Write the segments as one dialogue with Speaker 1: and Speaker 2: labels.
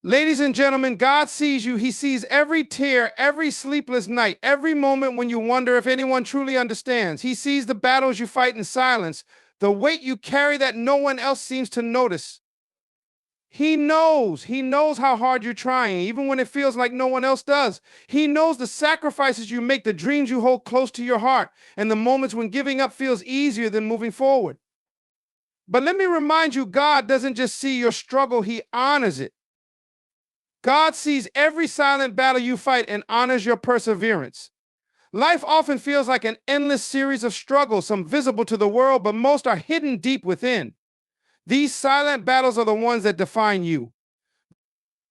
Speaker 1: Ladies and gentlemen, God sees you. He sees every tear, every sleepless night, every moment when you wonder if anyone truly understands. He sees the battles you fight in silence, the weight you carry that no one else seems to notice. He knows how hard you're trying, even when it feels like no one else does. He knows the sacrifices you make, the dreams you hold close to your heart, and the moments when giving up feels easier than moving forward. But let me remind you, God doesn't just see your struggle, He honors it. God sees every silent battle you fight and honors your perseverance. Life often feels like an endless series of struggles, some visible to the world, but most are hidden deep within. These silent battles are the ones that define you.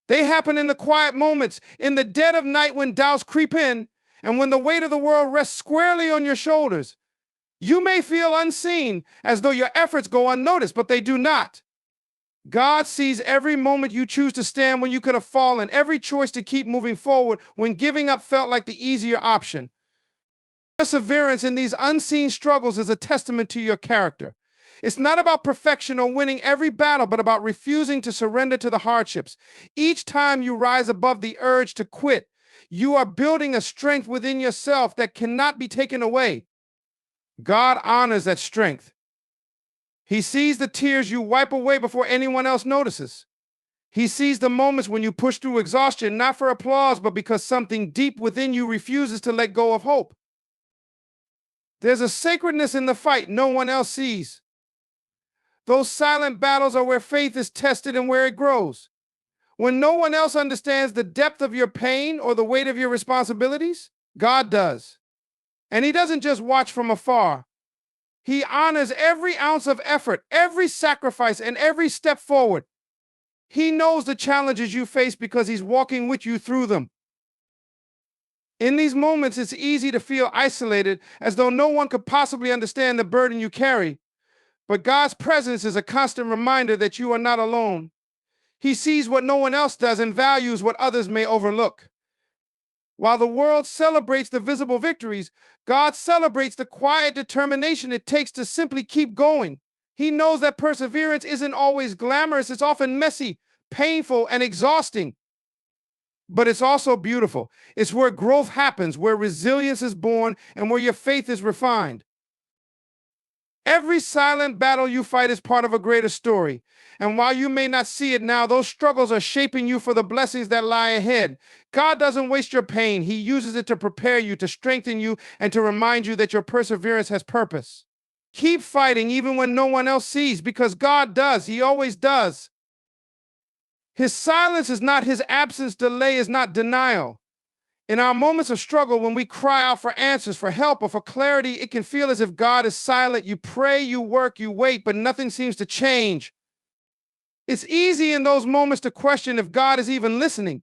Speaker 1: They happen in the quiet moments, in the dead of night when doubts creep in, and when the weight of the world rests squarely on your shoulders. You may feel unseen, as though your efforts go unnoticed, but they do not. God sees every moment you choose to stand when you could have fallen, every choice to keep moving forward when giving up felt like the easier option. Perseverance in these unseen struggles is a testament to your character. It's not about perfection or winning every battle, but about refusing to surrender to the hardships. Each time you rise above the urge to quit, you are building a strength within yourself that cannot be taken away. God honors that strength. He sees the tears you wipe away before anyone else notices. He sees the moments when you push through exhaustion, not for applause, but because something deep within you refuses to let go of hope. There's a sacredness in the fight no one else sees. Those silent battles are where faith is tested and where it grows. When no one else understands the depth of your pain or the weight of your responsibilities, God does. And He doesn't just watch from afar. He honors every ounce of effort, every sacrifice, and every step forward. He knows the challenges you face because He's walking with you through them. In these moments, it's easy to feel isolated, as though no one could possibly understand the burden you carry. But God's presence is a constant reminder that you are not alone. He sees what no one else does and values what others may overlook. While the world celebrates the visible victories, God celebrates the quiet determination it takes to simply keep going. He knows that perseverance isn't always glamorous. It's often messy, painful, and exhausting. But it's also beautiful. It's where growth happens, where resilience is born, and where your faith is refined. Every silent battle you fight is part of a greater story. And while you may not see it now, those struggles are shaping you for the blessings that lie ahead. God doesn't waste your pain. He uses it to prepare you, to strengthen you, and to remind you that your perseverance has purpose. Keep fighting even when no one else sees, because God does. He always does. His silence is not His absence. Delay is not denial. In our moments of struggle, when we cry out for answers, for help, or for clarity, it can feel as if God is silent. You pray, you work, you wait, but nothing seems to change. It's easy in those moments to question if God is even listening.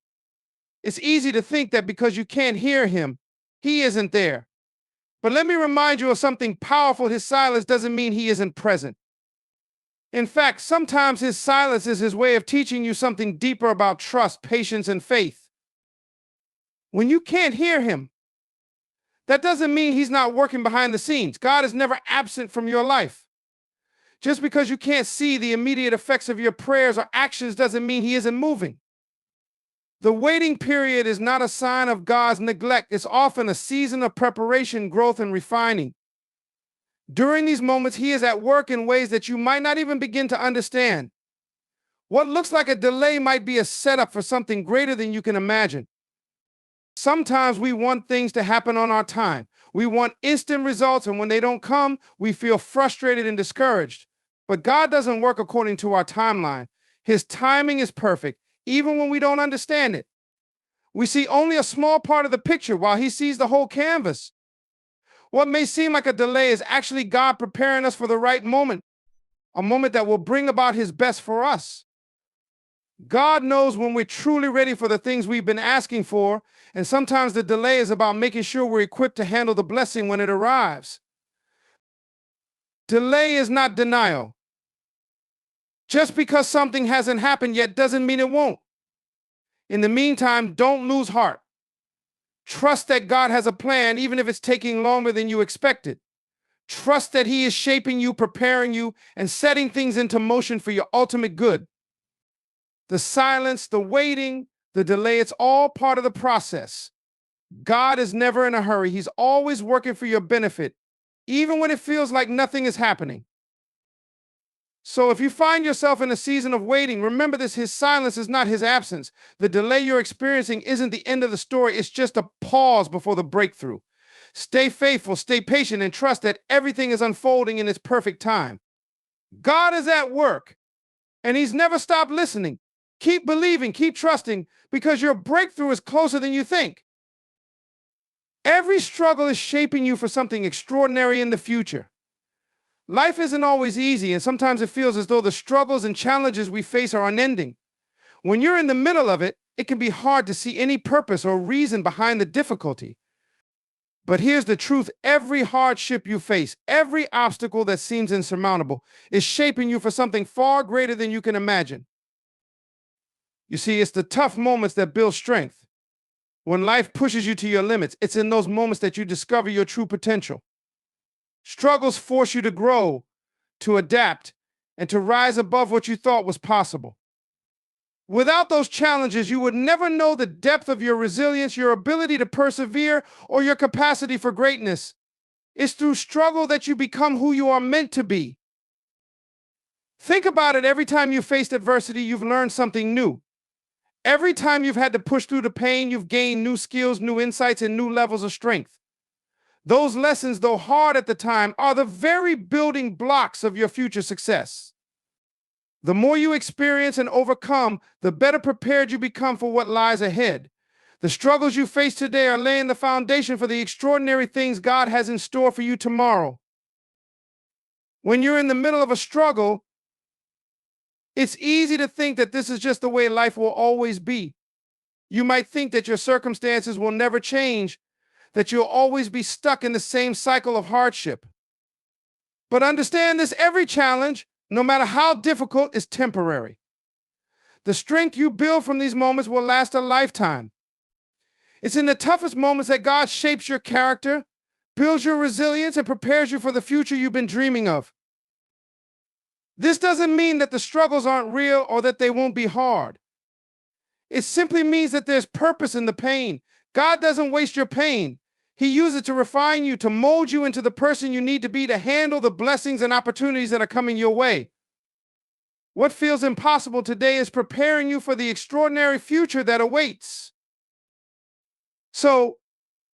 Speaker 1: It's easy to think that because you can't hear Him, He isn't there. But let me remind you of something powerful. His silence doesn't mean He isn't present. In fact, sometimes His silence is His way of teaching you something deeper about trust, patience, and faith. When you can't hear Him, that doesn't mean He's not working behind the scenes. God is never absent from your life. Just because you can't see the immediate effects of your prayers or actions doesn't mean He isn't moving. The waiting period is not a sign of God's neglect. It's often a season of preparation, growth, and refining. During these moments, He is at work in ways that you might not even begin to understand. What looks like a delay might be a setup for something greater than you can imagine. Sometimes we want things to happen on our time. We want instant results, and when they don't come, we feel frustrated and discouraged. But God doesn't work according to our timeline. His timing is perfect, even when we don't understand it. We see only a small part of the picture while He sees the whole canvas. What may seem like a delay is actually God preparing us for the right moment, a moment that will bring about His best for us. God knows when we're truly ready for the things we've been asking for, and sometimes the delay is about making sure we're equipped to handle the blessing when it arrives. Delay is not denial. Just because something hasn't happened yet doesn't mean it won't. In the meantime, don't lose heart. Trust that God has a plan, even if it's taking longer than you expected. Trust that He is shaping you, preparing you, and setting things into motion for your ultimate good. The silence, the waiting, the delay, it's all part of the process. God is never in a hurry. He's always working for your benefit, even when it feels like nothing is happening. So if you find yourself in a season of waiting, remember this: his silence is not his absence. The delay you're experiencing isn't the end of the story. It's just a pause before the breakthrough. Stay faithful, stay patient, and trust that everything is unfolding in its perfect time. God is at work, and he's never stopped listening. Keep believing, keep trusting, because your breakthrough is closer than you think. Every struggle is shaping you for something extraordinary in the future. Life isn't always easy, and sometimes it feels as though the struggles and challenges we face are unending. When you're in the middle of it, it can be hard to see any purpose or reason behind the difficulty. But here's the truth: every hardship you face, every obstacle that seems insurmountable, is shaping you for something far greater than you can imagine. You see, it's the tough moments that build strength. When life pushes you to your limits, it's in those moments that you discover your true potential. Struggles force you to grow, to adapt, and to rise above what you thought was possible. Without those challenges, you would never know the depth of your resilience, your ability to persevere, or your capacity for greatness. It's through struggle that you become who you are meant to be. Think about it: every time you faced adversity, you've learned something new. Every time you've had to push through the pain, you've gained new skills, new insights, and new levels of strength. Those lessons, though hard at the time, are the very building blocks of your future success. The more you experience and overcome, the better prepared you become for what lies ahead. The struggles you face today are laying the foundation for the extraordinary things God has in store for you tomorrow. When you're in the middle of a struggle, it's easy to think that this is just the way life will always be. You might think that your circumstances will never change, that you'll always be stuck in the same cycle of hardship. But understand this: every challenge, no matter how difficult, is temporary. The strength you build from these moments will last a lifetime. It's in the toughest moments that God shapes your character, builds your resilience, and prepares you for the future you've been dreaming of. This doesn't mean that the struggles aren't real or that they won't be hard. It simply means that there's purpose in the pain. God doesn't waste your pain. He uses it to refine you, to mold you into the person you need to be to handle the blessings and opportunities that are coming your way. What feels impossible today is preparing you for the extraordinary future that awaits. So,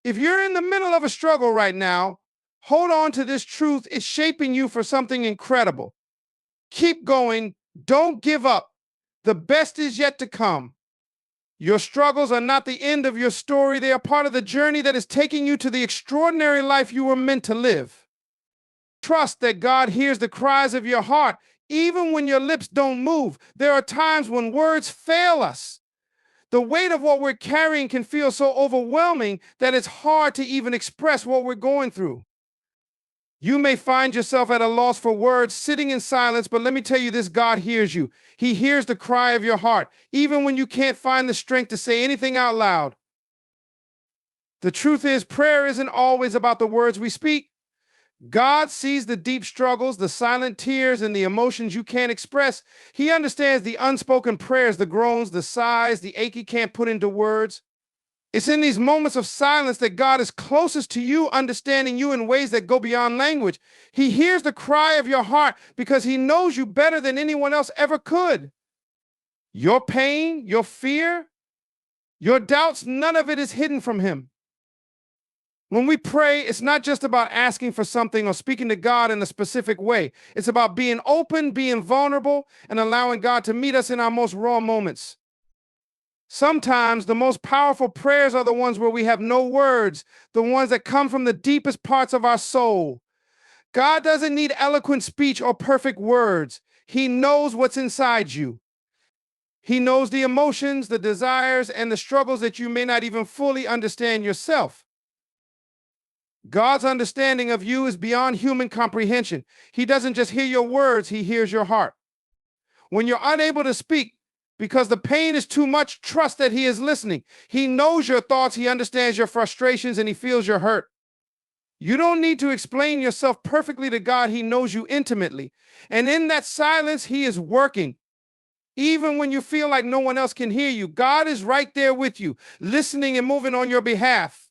Speaker 1: if you're in the middle of a struggle right now, hold on to this truth: it's shaping you for something incredible. Keep going. Don't give up. The best is yet to come. Your struggles are not the end of your story. They are part of the journey that is taking you to the extraordinary life you were meant to live. Trust that God hears the cries of your heart, even when your lips don't move. There are times when words fail us. The weight of what we're carrying can feel so overwhelming that it's hard to even express what we're going through. You may find yourself at a loss for words, sitting in silence, but let me tell you this: God hears you. He hears the cry of your heart, even when you can't find the strength to say anything out loud. The truth is, prayer isn't always about the words we speak. God sees the deep struggles, the silent tears, and the emotions you can't express. He understands the unspoken prayers, the groans, the sighs, the ache you can't put into words. It's in these moments of silence that God is closest to you, understanding you in ways that go beyond language. He hears the cry of your heart because he knows you better than anyone else ever could. Your pain, your fear, your doubts, none of it is hidden from him. When we pray, it's not just about asking for something or speaking to God in a specific way. It's about being open, being vulnerable, and allowing God to meet us in our most raw moments. Sometimes the most powerful prayers are the ones where we have no words, the ones that come from the deepest parts of our soul. God doesn't need eloquent speech or perfect words. He knows what's inside you. He knows the emotions, the desires, and the struggles that you may not even fully understand yourself. God's understanding of you is beyond human comprehension. He doesn't just hear your words, he hears your heart. When you're unable to speak because the pain is too much, trust that he is listening. He knows your thoughts, he understands your frustrations, and he feels your hurt. You don't need to explain yourself perfectly to God. He knows you intimately. And in that silence, he is working. Even when you feel like no one else can hear you, God is right there with you, listening and moving on your behalf.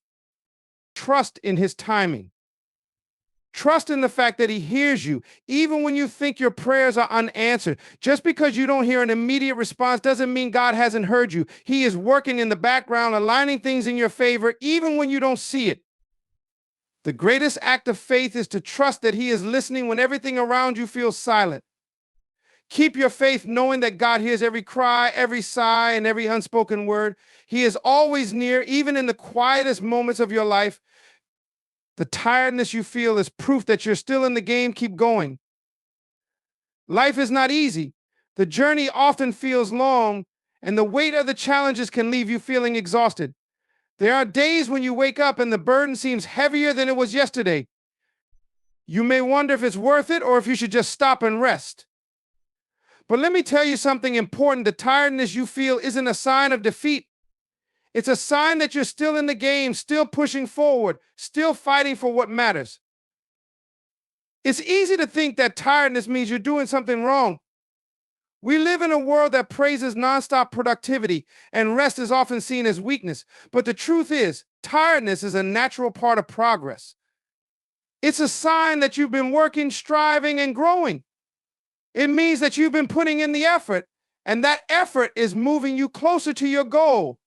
Speaker 1: Trust in his timing. Trust in the fact that he hears you, even when you think your prayers are unanswered. Just because you don't hear an immediate response doesn't mean God hasn't heard you. He is working in the background, aligning things in your favor, even when you don't see it. The greatest act of faith is to trust that he is listening when everything around you feels silent. Keep your faith knowing that God hears every cry, every sigh, and every unspoken word. He is always near, even in the quietest moments of your life. The tiredness you feel is proof that you're still in the game. Keep going. Life is not easy. The journey often feels long, and the weight of the challenges can leave you feeling exhausted. There are days when you wake up and the burden seems heavier than it was yesterday. You may wonder if it's worth it or if you should just stop and rest. But let me tell you something important. The tiredness you feel isn't a sign of defeat. It's a sign that you're still in the game, still pushing forward, still fighting for what matters. It's easy to think that tiredness means you're doing something wrong. We live in a world that praises nonstop productivity, and rest is often seen as weakness. But the truth is, tiredness is a natural part of progress. It's a sign that you've been working, striving, and growing. It means that you've been putting in the effort, and that effort is moving you closer to your goal.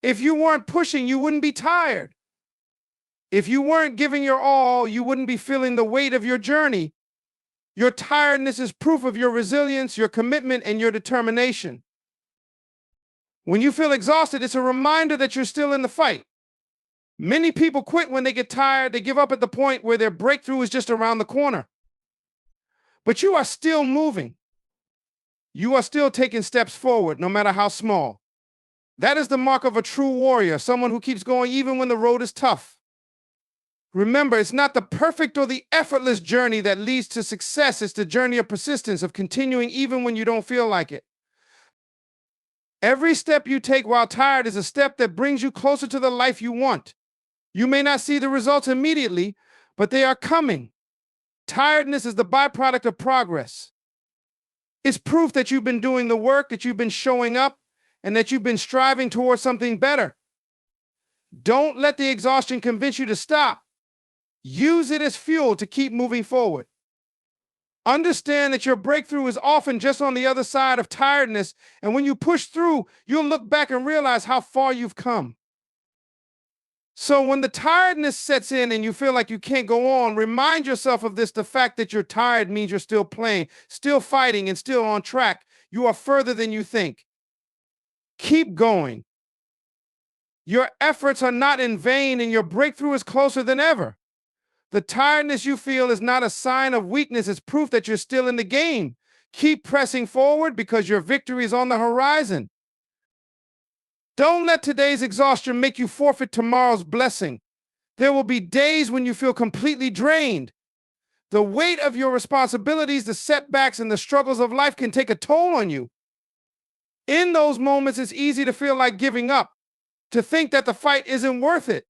Speaker 1: If you weren't pushing, you wouldn't be tired. If you weren't giving your all, you wouldn't be feeling the weight of your journey. Your tiredness is proof of your resilience, your commitment, and your determination. When you feel exhausted, it's a reminder that you're still in the fight. Many people quit when they get tired. They give up at the point where their breakthrough is just around the corner. But you are still moving. You are still taking steps forward, no matter how small. That is the mark of a true warrior, someone who keeps going even when the road is tough. Remember, it's not the perfect or the effortless journey that leads to success. It's the journey of persistence, of continuing even when you don't feel like it. Every step you take while tired is a step that brings you closer to the life you want. You may not see the results immediately, but they are coming. Tiredness is the byproduct of progress. It's proof that you've been doing the work, that you've been showing up, and that you've been striving towards something better. Don't let the exhaustion convince you to stop. Use it as fuel to keep moving forward. Understand that your breakthrough is often just on the other side of tiredness, and when you push through, you'll look back and realize how far you've come. So when the tiredness sets in and you feel like you can't go on, remind yourself of this. The fact that you're tired means you're still playing, still fighting, and still on track. You are further than you think. Keep going. Your efforts are not in vain, and your breakthrough is closer than ever. The tiredness you feel is not a sign of weakness. It's proof that you're still in the game. Keep pressing forward because your victory is on the horizon. Don't let today's exhaustion make you forfeit tomorrow's blessing. There will be days when you feel completely drained. The weight of your responsibilities, the setbacks, and the struggles of life can take a toll on you. In those moments, it's easy to feel like giving up, to think that the fight isn't worth it,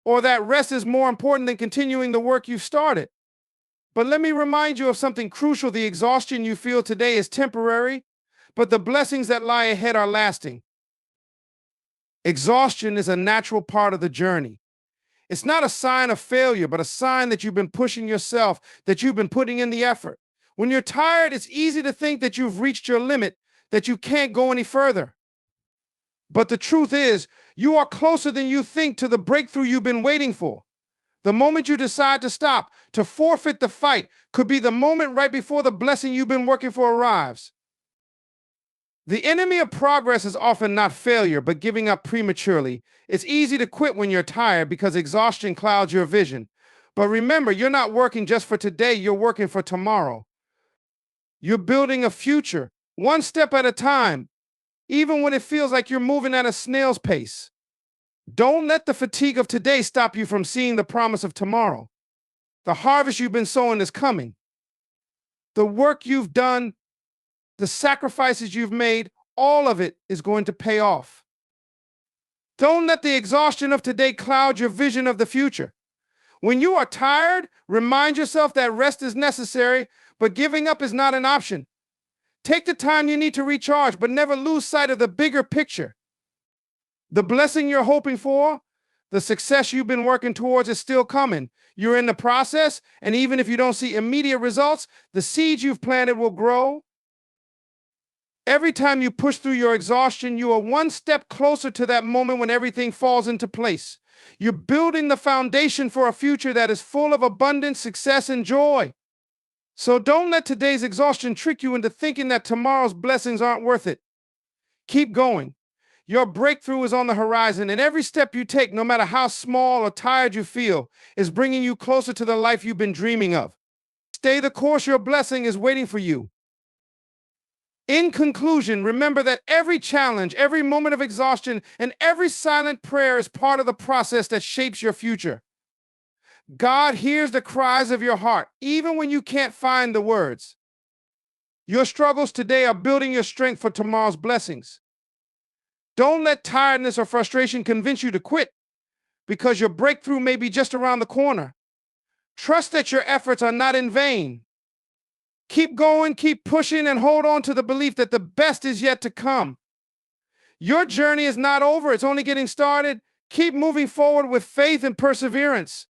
Speaker 1: or that rest is more important than continuing the work you've started. But let me remind you of something crucial. The exhaustion you feel today is temporary, but the blessings that lie ahead are lasting. Exhaustion is a natural part of the journey. It's not a sign of failure, but a sign that you've been pushing yourself, that you've been putting in the effort. When you're tired, it's easy to think that you've reached your limit, that you can't go any further. But the truth is, you are closer than you think to the breakthrough you've been waiting for. The moment you decide to stop, to forfeit the fight, could be the moment right before the blessing you've been working for arrives. The enemy of progress is often not failure, but giving up prematurely. It's easy to quit when you're tired because exhaustion clouds your vision. But remember, you're not working just for today, you're working for tomorrow. You're building a future, one step at a time, even when it feels like you're moving at a snail's pace. Don't let the fatigue of today stop you from seeing the promise of tomorrow. The harvest you've been sowing is coming. The work you've done, the sacrifices you've made, all of it is going to pay off. Don't let the exhaustion of today cloud your vision of the future. When you are tired, remind yourself that rest is necessary, but giving up is not an option. Take the time you need to recharge, but never lose sight of the bigger picture. The blessing you're hoping for, the success you've been working towards is still coming. You're in the process, and even if you don't see immediate results, the seeds you've planted will grow. Every time you push through your exhaustion, you are one step closer to that moment when everything falls into place. You're building the foundation for a future that is full of abundance, success, and joy. So don't let today's exhaustion trick you into thinking that tomorrow's blessings aren't worth it. Keep going. Your breakthrough is on the horizon, and every step you take, no matter how small or tired you feel, is bringing you closer to the life you've been dreaming of. Stay the course, your blessing is waiting for you. In conclusion, remember that every challenge, every moment of exhaustion, and every silent prayer is part of the process that shapes your future. God hears the cries of your heart, even when you can't find the words. Your struggles today are building your strength for tomorrow's blessings. Don't let tiredness or frustration convince you to quit, because your breakthrough may be just around the corner. Trust that your efforts are not in vain. Keep going, keep pushing, and hold on to the belief that the best is yet to come. Your journey is not over, it's only getting started. Keep moving forward with faith and perseverance.